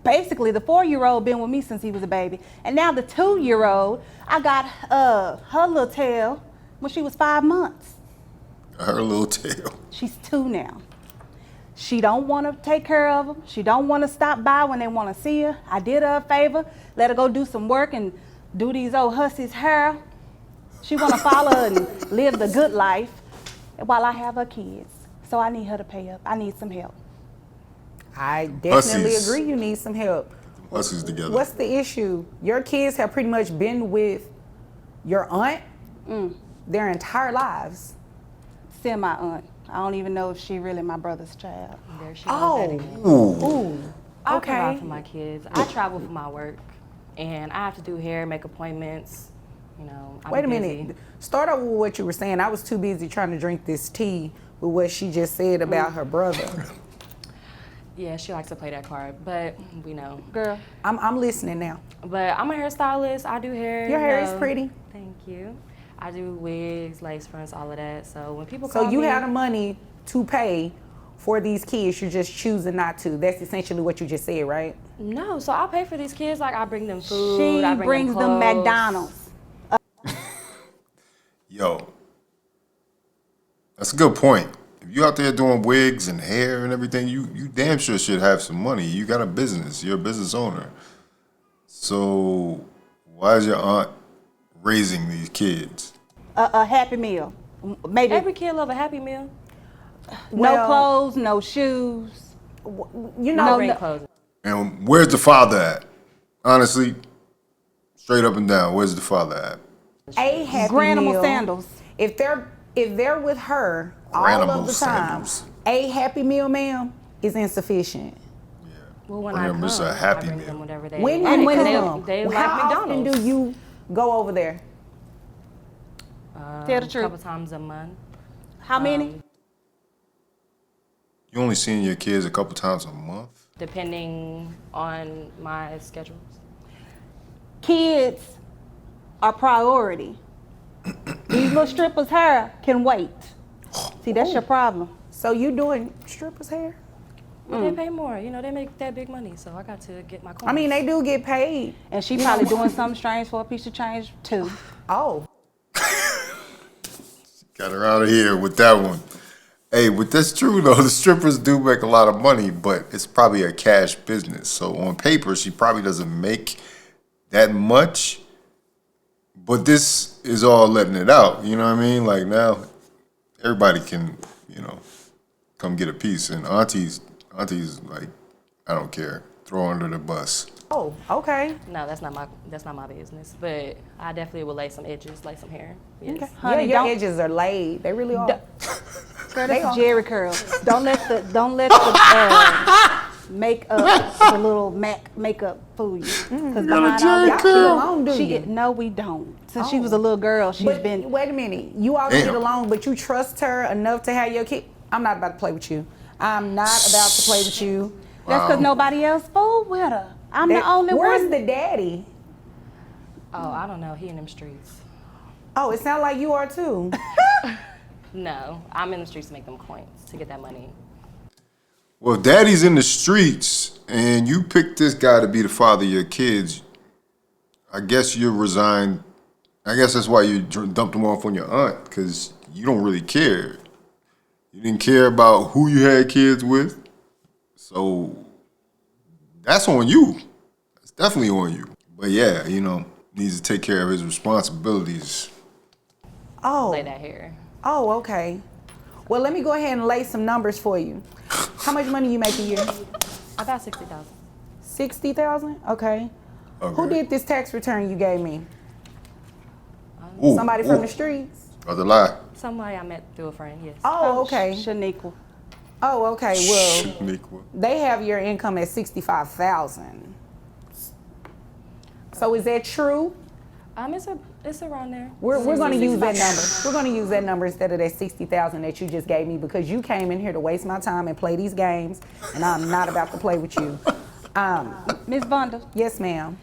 basically the 4-year-old been with me since he was a baby. And now the 2-year-old, I got her little tail when she was 5 months. Her little tail. She's 2 now. She don't want to take care of them. She don't want to stop by when they want to see her. I did her a favor, let her go do some work and do these old hussies' hair. She want to follow and live the good life while I have her kids. So I need her to pay up. I need some help. I definitely Hussies. agree you need some help. Hussies together. What's the issue? Your kids have pretty much been with your aunt their entire lives. Semi-aunt. I don't even know if she really my brother's child. There she Oh. goes again. Ooh. I Okay. provide for my kids. I travel for my work, and I have to do hair, make appointments. You know, I'm Wait a busy. minute. Start over with what you were saying. I was too busy trying to drink this tea with what she just said about her brother. Yeah, she likes to play that card, but we know. Girl. I'm listening now. But I'm a hairstylist. I do hair. Your you hair is know. pretty. Thank you. I do wigs, lace fronts, all of that. So when people So call you me, have the money to pay for these kids, you're just choosing not to. That's essentially what you just said, right? no. So I pay for these kids. Like I bring them food. She I bring brings them clothes. McDonald's. Yo, that's a good point. If you out there doing wigs and hair and everything, you damn sure should have some money. You got a business. You're a business owner. So why is your aunt raising these kids? A Happy Meal. Maybe Every kid love a Happy Meal. no Well- clothes, no shoes. You No know, rent clothes. And where's the father at? Honestly, straight up and down, where's the father at? a Happy Granimal Meal. sandals. If they're with her all Granimal of the time, sandals. a Happy Meal, ma'am, is insufficient. Well, when Bring I them come, just a Happy I bring Meal. them whatever they When like. you when come, they like how McDonald's. often do you go over there? Tell the A truth. couple times a month. How many? You only seeing your kids a couple times a month? Depending on my schedules. Kids are priority. These little strippers' hair can wait. See, that's your problem. So you doing strippers' hair? Well, they pay more. You know, they make that big money, so I got to get my coins. I mean, they do get paid. And she probably doing something strange for a piece of change too. Oh, Got her out of here with that one. Hey, but that's true though. The strippers do make a lot of money, but it's probably a cash business. So on paper, she probably doesn't make that much. But this is all letting it out. You know what I mean? Like now, everybody can, come get a piece. And auntie's like, I don't care. Throw her under the bus. oh, okay. No, that's not my business. But I definitely will lay some edges, lay some hair. Yes. Okay. Honey, yeah, your don't- edges are laid. They really are. Girl, They that's are. Jerry curl. Don't let the makeup, the little MAC makeup fool you. Because behind all Y'all that, get along, do you? no, we don't. Since she was a little girl, she's But been. wait a minute. You all get Damn. along, but you trust her enough to have your kid. I'm not about to play with you. I'm not about to play with you. That's because nobody else fooled with her. I'm the only Where's one. the daddy? Oh, I don't know. He in them streets. Oh, it sounds like you are too. No, I'm in the streets to make them coins to get that money. Well, if daddy's in the streets and you picked this guy to be the father of your kids, I guess you're resigned. I guess that's why you dumped him off on your aunt, because you don't really care. You didn't care about who you had kids with. So that's on you. It's definitely on you. But yeah, needs to take care of his responsibilities. Oh. Lay that hair. Oh, okay. Well, let me go ahead and lay some numbers for you. How much money you make a year? About 60,000. 60,000? Okay. Okay. Who did this tax return you gave me? Ooh, Somebody from ooh. the streets? Other lie. Somebody I met through a friend. Yes. Oh, okay. Shaniqua. Oh, okay. Well, Shaniqua. they have your income at 65,000. So is that true? It's around there. We're going to use that 65. number. We're going to use that number instead of that 60,000 that you just gave me, because you came in here to waste my time and play these games, and I'm not about to play with you. Miss Vonda, Yes, ma'am.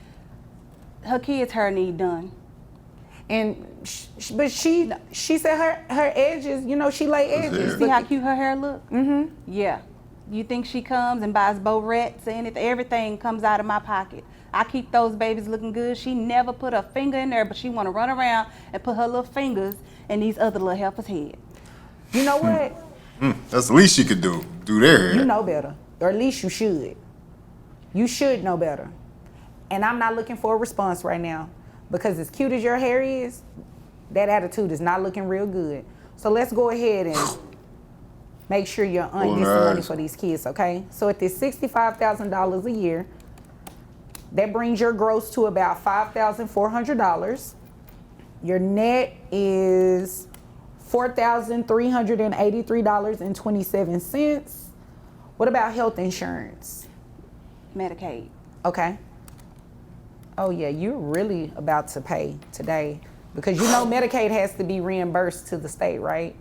her kids' hair need done. And but she said her edges, she lay edges. hair. See how cute her hair look? Mm-hmm. Yeah. You think she comes and buys Borettes and everything comes out of my pocket. I keep those babies looking good. She never put a finger in there, but she want to run around and put her little fingers in these other little helpers' head. You know what? That's the least she could do. Do their hair. You know better, or at least you should. You should know better. And I'm not looking for a response right now, because as cute as your hair is, that attitude is not looking real good. So let's go ahead and make sure your aunt gets some money for these kids, okay? So at this $65,000 a year, that brings your gross to about $5,400. Your net is $4,383.27. What about health insurance? Medicaid. Okay. Oh yeah, you're really about to pay today, because you know Medicaid has to be reimbursed to the state, right?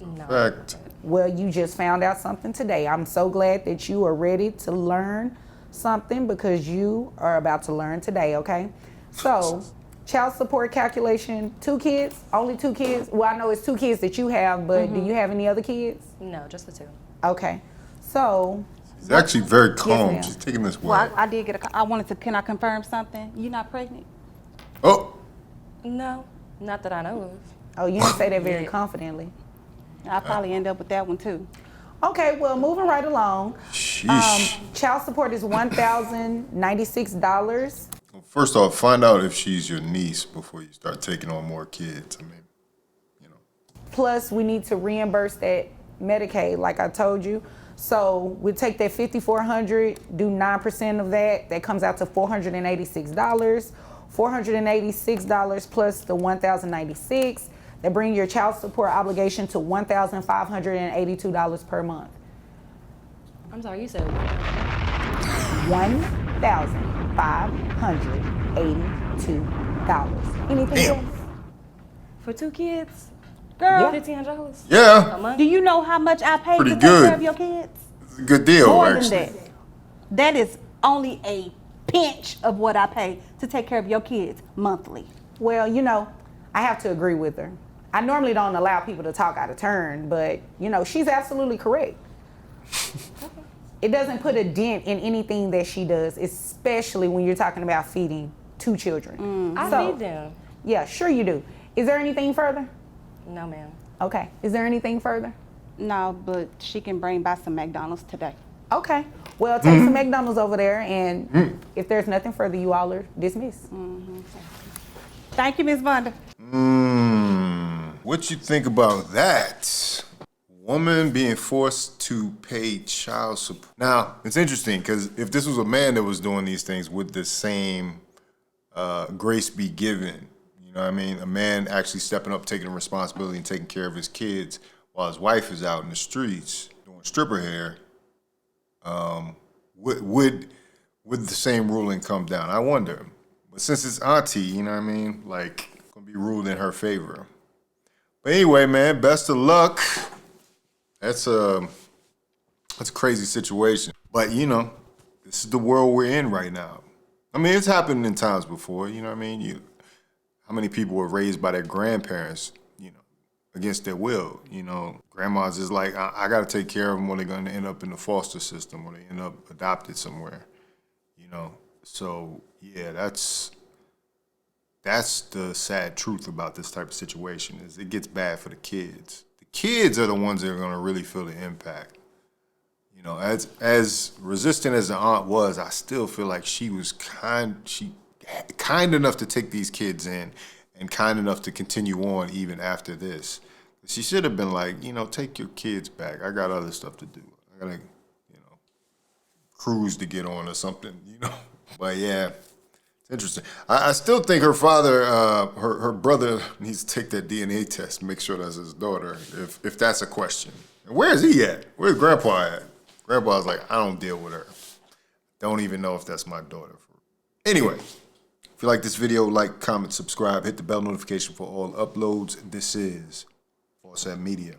No. Fact. Well, you just found out something today. I'm so glad that you are ready to learn something, because you are about to learn today, okay? So, child support calculation, 2 kids, only 2 kids? Well, I know it's 2 kids that you have, but do you have any other kids? No, just the 2. Okay. So, She's actually very calm. ma'am. She's taking this Well, well. I did get I wanted to, can I confirm something? You not pregnant? Oh, No, not that I know of. oh, you didn't say that very confidently. I'll probably end up with that one too. Okay, well, moving right along. sheesh. Child support is $1,096. Well, first off, find out if she's your niece before you start taking on more kids. I mean, you know. Plus, we need to reimburse that Medicaid, like I told you. So we take that $5,400, do 9% of that. That comes out to $486. $486 plus the $1,096. That brings your child support obligation to $1,582 per month. I'm sorry, you said $1,582. Anything else? for 2 kids? Girl, $1,500 a Yeah, month? do you know how much I pay Pretty to take good. care of your kids? it's a good deal, More actually. than that. That is only a pinch of what I pay to take care of your kids monthly. Well, you know, I have to agree with her. I normally don't allow people to talk out of turn, but, you know, she's absolutely correct. It doesn't put a dent in anything that she does, especially when you're talking about feeding 2 children. I So, feed them. yeah, sure you do. Is there anything further? No, ma'am. Okay. Is there anything further? No, but she can bring by some McDonald's today. Okay. Well, take some McDonald's over there, and if there's nothing further, you all are dismissed. Thank you, Ms. Vonda. What you think about that? Woman being forced to pay child support. Now, it's interesting because if this was a man that was doing these things, would the same grace be given? You know what I mean? A man actually stepping up, taking responsibility and taking care of his kids while his wife is out in the streets doing stripper hair. Would the same ruling come down? I wonder. But since it's auntie, you know what I mean? Like, gonna be ruled in her favor. But anyway, man, best of luck. That's a crazy situation. But, you know, this is the world we're in right now. I mean, it's happened in times before, you know what I mean? How many people were raised by their grandparents, you know, against their will? You know, grandmas is like, I got to take care of them, or they're going to end up in the foster system, or they end up adopted somewhere, you know? So, yeah, that's the sad truth about this type of situation, is it gets bad for the kids. The kids are the ones that are going to really feel the impact. You know, as resistant as the aunt was, I still feel like she was kind enough to take these kids in and kind enough to continue on even after this. She should have been like, you know, take your kids back. I got other stuff to do. I got to, you know, cruise to get on or something, you know. But yeah, it's interesting. I still think her father, her brother needs to take that DNA test, make sure that's his daughter, if that's a question. And where is he at? Where's Grandpa at? Grandpa's like, I don't deal with her. Don't even know if that's my daughter. Anyway, if you like this video, like, comment, subscribe, hit the bell notification for all uploads. This is FAUCETTE Media.